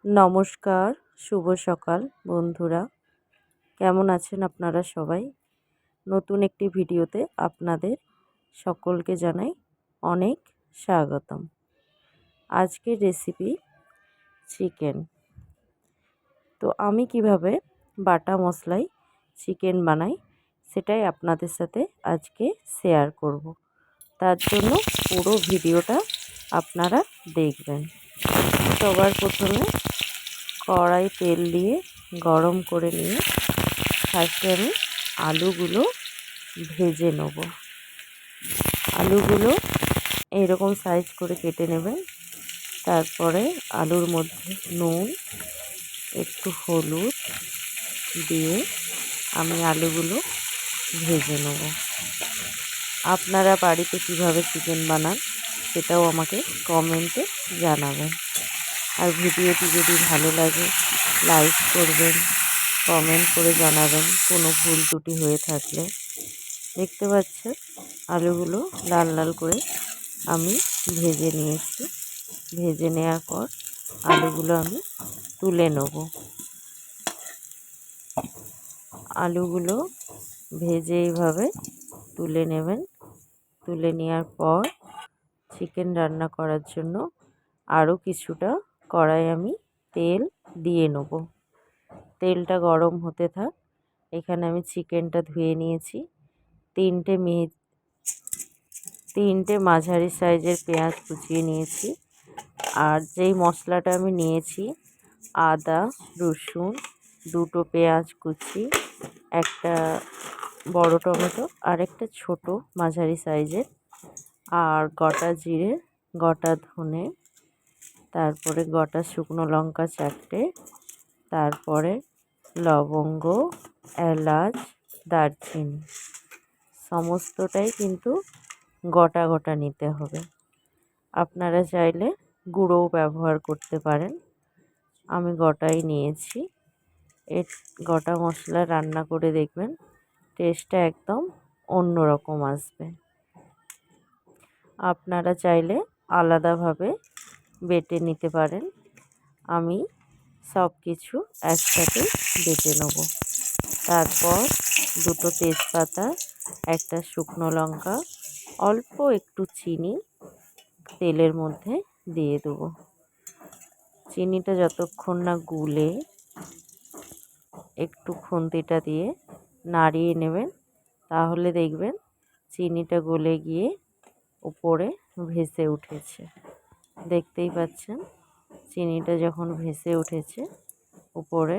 নমস্কার, শুভ সকাল বন্ধুরা। কেমন আছেন আপনারা সবাই? নতুন একটি ভিডিওতে আপনাদের সকলকে জানাই অনেক স্বাগতম। আজকের রেসিপি চিকেন। তো আমি কিভাবে বাটা মশলায় চিকেন বানাই সেটাই আপনাদের সাথে আজকে শেয়ার করব। তার জন্য পুরো ভিডিওটা আপনারা দেখবেন। সবার প্রথমে কড়াই তেল দিয়ে গরম করে নিয়ে ফার্স্টে আমি আলুগুলো ভেজে নেব। আলুগুলো এরকম সাইজ করে কেটে নেবেন। তারপরে আলুর মধ্যে নুন, একটু হলুদ দিয়ে আমি আলুগুলো ভেজে নেব। আপনারা বাড়িতে কিভাবে চিকেন বানান সেটাও আমাকে কমেন্টে জানাবেন। আর ভিডিওটি যদি ভালো লাগে লাইক করবেন, কমেন্ট করে জানাবেন কোনো ভুল ত্রুটি হয়ে থাকলে। দেখতে পাচ্ছেন আলুগুলো লাল লাল করে আমি ভেজে নিয়েছি। ভেজে নেওয়ার পর আলুগুলো আমি তুলে নেব। আলুগুলো ভেজে এইভাবে তুলে নেবেন। তুলে নেওয়ার পর চিকেন রান্না করার জন্য আরও কিছুটা কড়াই আমি তেল দিয়ে নেব। তেলটা গরম হতে থাক। এখানে আমি চিকেনটা ধুয়ে নিয়েছি। তিনটে মাঝারি সাইজের পেঁয়াজ কুচিয়ে নিয়েছি। আর যেই মশলাটা আমি নিয়েছি আদা, রসুন, দুটো পেঁয়াজ কুচি, একটা বড় টমেটো আর একটা ছোট মাঝারি সাইজের, আর গোটা জিরে, গোটা ধনে, তারপরে গোটা শুকনো লঙ্কা 4টে, তারপরে লবঙ্গ, এলাচ, দারচিনি সমস্তটাই কিন্তু গোটা গোটা নিতে হবে। আপনারা চাইলে গুঁড়োও ব্যবহার করতে পারেন। আমি গোটাই নিয়েছি। এর গোটা মশলা রান্না করে দেখবেন টেস্টটা একদম অন্যরকম আসবে। আপনারা চাইলে আলাদাভাবে বেটে নিতে পারেন। আমি সব কিছু একসাথে বেটে নেব। তারপর দুটো তেজপাতা, একটা শুকনো লঙ্কা, অল্প একটু চিনি তেলের মধ্যে দিয়ে দেবো। চিনিটা যতক্ষণ না গুলে একটু খুন্তিটা দিয়ে নাড়িয়ে নেবেন, তাহলে দেখবেন চিনিটা গলে গিয়ে উপরে ভেসে উঠেছে। দেখতেই পাচ্ছেন চিনিটা যখন ভেসে উঠেছে উপরে,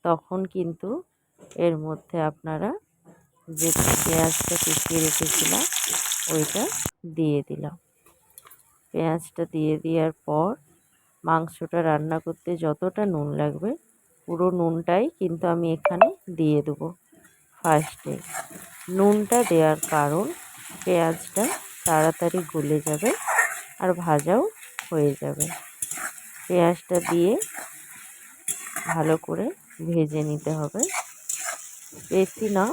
তখন কিন্তু এর মধ্যে আপনারা যে পেঁয়াজটা কুচিয়ে রেখেছিলাম ওইটা দিয়ে দিলাম। পেঁয়াজটা দিয়ে দেওয়ার পর মাংসটা রান্না করতে যতটা নুন লাগবে পুরো নুনটাই কিন্তু আমি এখানে দিয়ে দেবো। ফার্স্টে নুনটা দেওয়ার কারণ পেঁয়াজটা তাড়াতাড়ি গলে যাবে আর ভাজাও হয়ে যাবে। পেঁয়াজটা দিয়ে ভালো করে ভেজে নিতে হবে। বেশি না,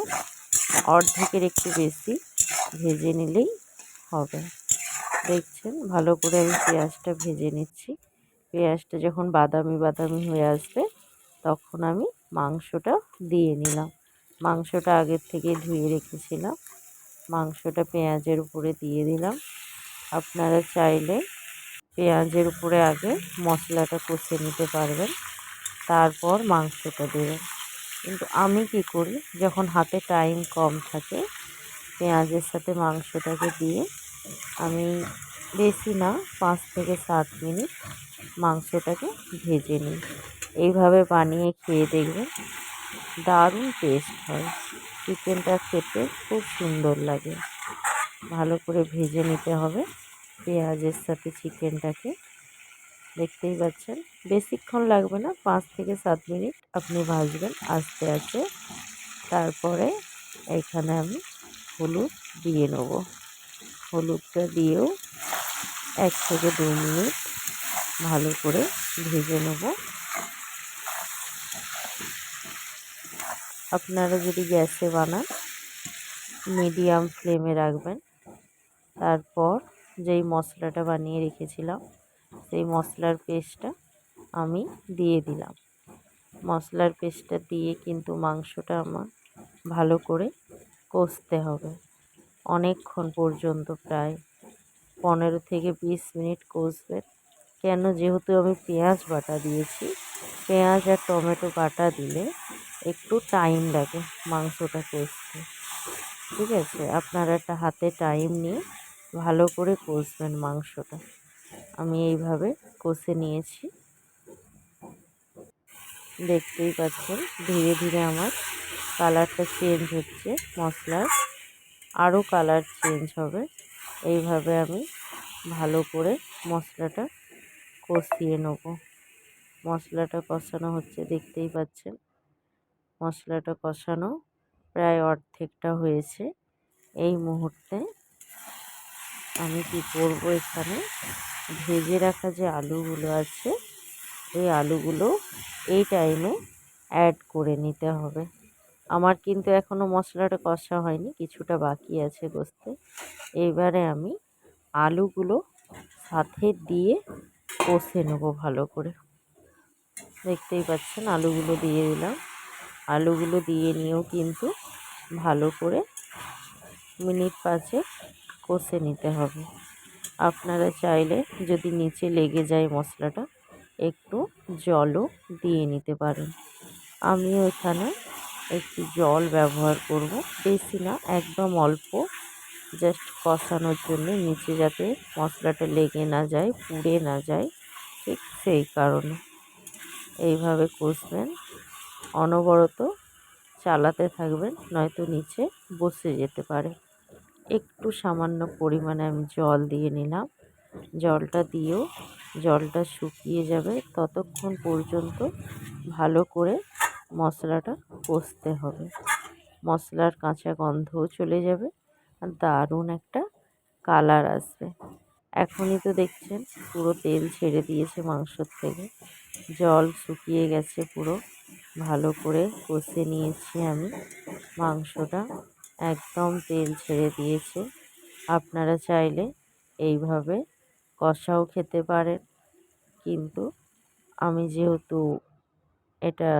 অর্ধেকের একটু বেশি ভেজে নিলেই হবে। দেখছেন ভালো করে আমি পেঁয়াজটা ভেজে নিচ্ছি। পেঁয়াজটা যখন বাদামি বাদামি হয়ে আসবে তখন আমি মাংসটা দিয়ে নিলাম। মাংসটা আগের থেকে ধুয়ে রেখেছিলাম। মাংসটা পেঁয়াজের উপরে দিয়ে দিলাম। আপনারা চাইলে পেঁয়াজের উপরে আগে মশলাটা কষে নিতে পারবেন, তারপর মাংসটা দেবেন। কিন্তু আমি কি করি, যখন হাতে টাইম কম থাকে পেঁয়াজের সাথে মাংসটাকে দিয়ে আমি বেশি না 5 থেকে 7 মিনিট মাংসটাকে ভেজে নিই। এইভাবে বানিয়ে খেয়ে দেখবেন দারুণ টেস্ট হয়। চিকেনটা খেতে খুব সুন্দর লাগে। ভালো করে ভেজে নিতে হবে পেঁয়াজের সাথে চিকেনটাকে। দেখতেই পাচ্ছেন বেশিক্ষণ লাগবে না, 5 থেকে 7 মিনিট আপনি ভাজবেন আস্তে আস্তে। তারপরে এখানে আমি হলুদ দিয়ে নেব। হলুদটা দিয়েও 1 থেকে 2 মিনিট ভালো করে ভেজে নেব। আপনারা যদি গ্যাসে বানান মিডিয়াম ফ্লেমে রাখবেন। তারপর যেই মশলাটা বানিয়ে রেখেছিলাম সেই মশলার পেস্টটা আমি দিয়ে দিলাম। মশলার পেস্টটা দিয়ে কিন্তু মাংসটা আমার ভালো করে কষতে হবে অনেকক্ষণ পর্যন্ত, প্রায় 15 থেকে 20 মিনিট কষবেন। কেন, যেহেতু আমি পেঁয়াজ বাটা দিয়েছি, পেঁয়াজ আর টমেটো বাটা দিলে একটু টাইম লাগে মাংসটা কষতে। ঠিক আছে, আপনারা একটা হাতে টাইম নিয়ে ভালো করে কষবেন মাংসটা। আমি এইভাবে কষে নিয়েছি, দেখতেই পাচ্ছেন ধীরে ধীরে আমার কালারটা চেঞ্জ হচ্ছে, মশলার আরও কালার চেঞ্জ হবে। এইভাবে আমি ভালো করে মশলাটা কষিয়ে নেব। মশলাটা কষানো হচ্ছে, দেখতেই পাচ্ছেন মশলাটা কষানো প্রায় অর্ধেকটা হয়েছে। এই মুহূর্তে আমি কি করব, এখানে ভেজে রাখা যে আলুগুলো আছে এই আলুগুলো এই টাইমে অ্যাড করে নিতে হবে। আমার কিন্তু এখনও মশলাটা কষা হয়নি, কিছুটা বাকি আছে কষতে। এইবারে আমি আলুগুলো সাথে দিয়ে কষে নেব ভালো করে। দেখতেই পাচ্ছেন আলুগুলো দিয়ে দিলাম। আলুগুলো দিয়ে নিয়েও কিন্তু ভালো করে মিনিট 5 কষে নিতে হবে। আপনারা চাইলে যদি নিচে লেগে যায় মশলাটা, একটু জলও দিয়ে নিতে পারেন। আমিও এখানে একটু জল ব্যবহার করব, বেশি না, একদম অল্প, জাস্ট কষানোর জন্য, নিচে যাতে মশলাটা লেগে না যায়, পুড়ে না যায়, ঠিক সেই কারণে। এইভাবে কষবেন, অনবরত চালাতে থাকবেন, নয়তো নিচে বসে যেতে পারে। একটু সামান্য পরিমাণে আমি জল দিয়ে নিলাম। জলটা দিয়েও জলটা শুকিয়ে যাবে, ততক্ষণ পর্যন্ত ভালো করে মশলাটা কষতে হবে। মশলার কাঁচা গন্ধও চলে যাবে আর দারুণ একটা কালার আসবে। এখনই তো দেখছেন পুরো তেল ছেড়ে দিয়েছে মাংসর থেকে, জল শুকিয়ে গেছে পুরো। ভালো করে কষে নিয়েছি আমি মাংসটা, একদম তেল ছেড়ে দিয়েছে। আপনারা চাইলে এইভাবে কষাও খেতে পারেন, কিন্তু আমি যেহেতু এটা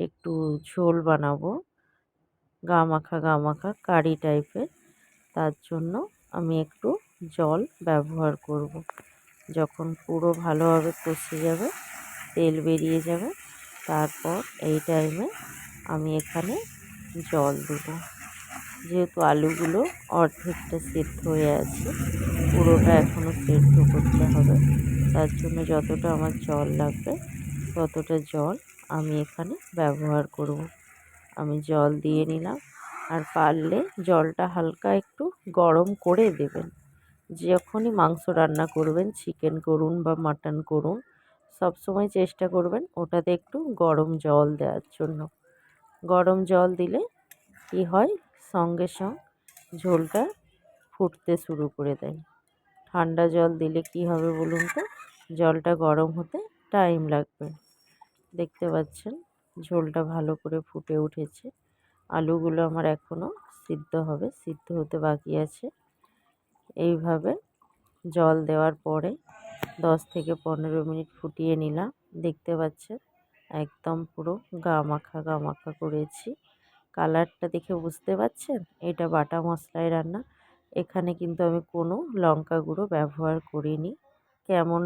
একটু ঝোল বানাবো, গা মাখা কারি টাইপের, তার জন্য আমি একটু জল ব্যবহার করব। যখন পুরো ভালোভাবে কষে যাবে, তেল বেরিয়ে যাবে, তারপর এই টাইমে আমি এখানে জল দেবো। যেহেতু আলুগুলো অর্ধেকটা সেদ্ধ হয়ে আছে, পুরোটা এখনও সেদ্ধ করতে হবে, তার জন্য যতটা আমার জল লাগবে ততটা জল আমি এখানে ব্যবহার করব। আমি জল দিয়ে নিলাম, আর পারলে জলটা হালকা একটু গরম করে দেবেন। যখনই মাংস রান্না করবেন, চিকেন করুন বা মাটন করুন, সবসময় চেষ্টা করবেন ওটাতে একটু গরম জল দেওয়ার জন্য। গরম জল দিলে কি হয়, সঙ্গে সঙ্গে ঝোলটা ফুটতে শুরু করে দেয়। ঠান্ডা জল দিলে কি হবে বলুন তো, জলটা গরম হতে টাইম লাগবে। দেখতে পাচ্ছেন ঝোলটা ভালো করে ফুটে উঠেছে। আলুগুলো আমার এখনও সিদ্ধ হবে, সিদ্ধ হতে বাকি আছে। এইভাবে জল দেওয়ার পরে 10 থেকে 15 মিনিট ফুটিয়ে নিলাম। দেখতে পাচ্ছেন একদম পুরো গা মাখা করেছি। কালারটা দেখে বুঝতে পারছেন এটা বাটা মশলায় রান্না। এখানে কিন্তু আমি কোনো লঙ্কা গুঁড়ো ব্যবহার করিনি। কেমন